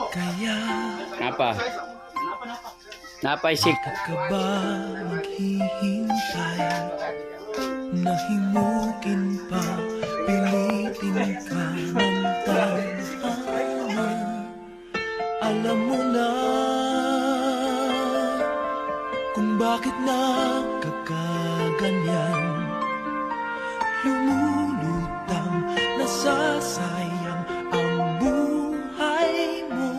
Kaya Napa? Napaisik. ka ba maghihintay? Nahimukin pa, pilitin ka ng tadhana. Alam mo na kung bakit nakakaganyan. Lumulutang, nasasayang ang buhay mo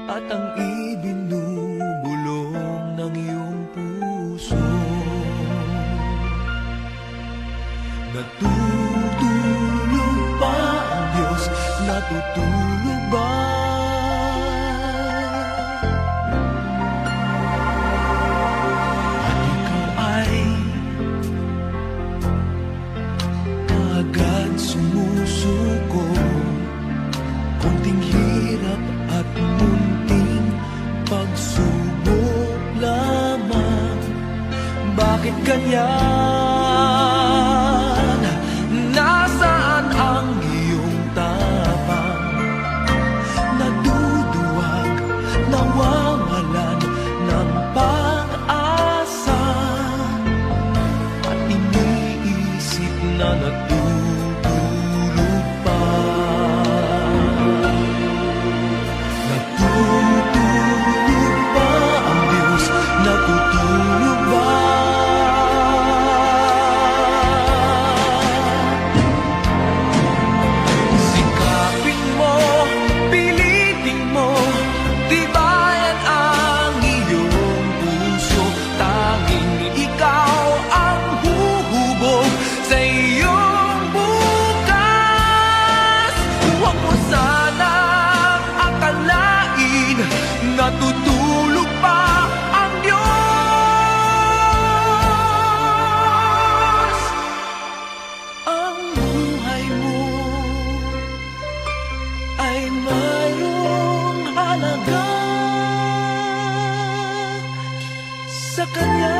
at ang ibinubulong ng iyong puso. Natutulog ba ang Diyos? Natutulog ba? At ikaw ay agad sumusuko. Konting hirap at munting pagsubok lamang. Bakit ganyan? Nasaan ang iyong tapang? Naduduwag, nawawalan ng pag-asa, at iniisip na natutulog pa. Natutulog ba ang Diyos? Natutulog ba? Sikapin mo, pilitin mo, tibayan ang iyong puso. Tanging ikaw ang huhubog sa iyong bukas. Huwag mo sanang akalain natutulog pa ang Diyos. Ang buhay mo ay mayroong halaga sa Kanya.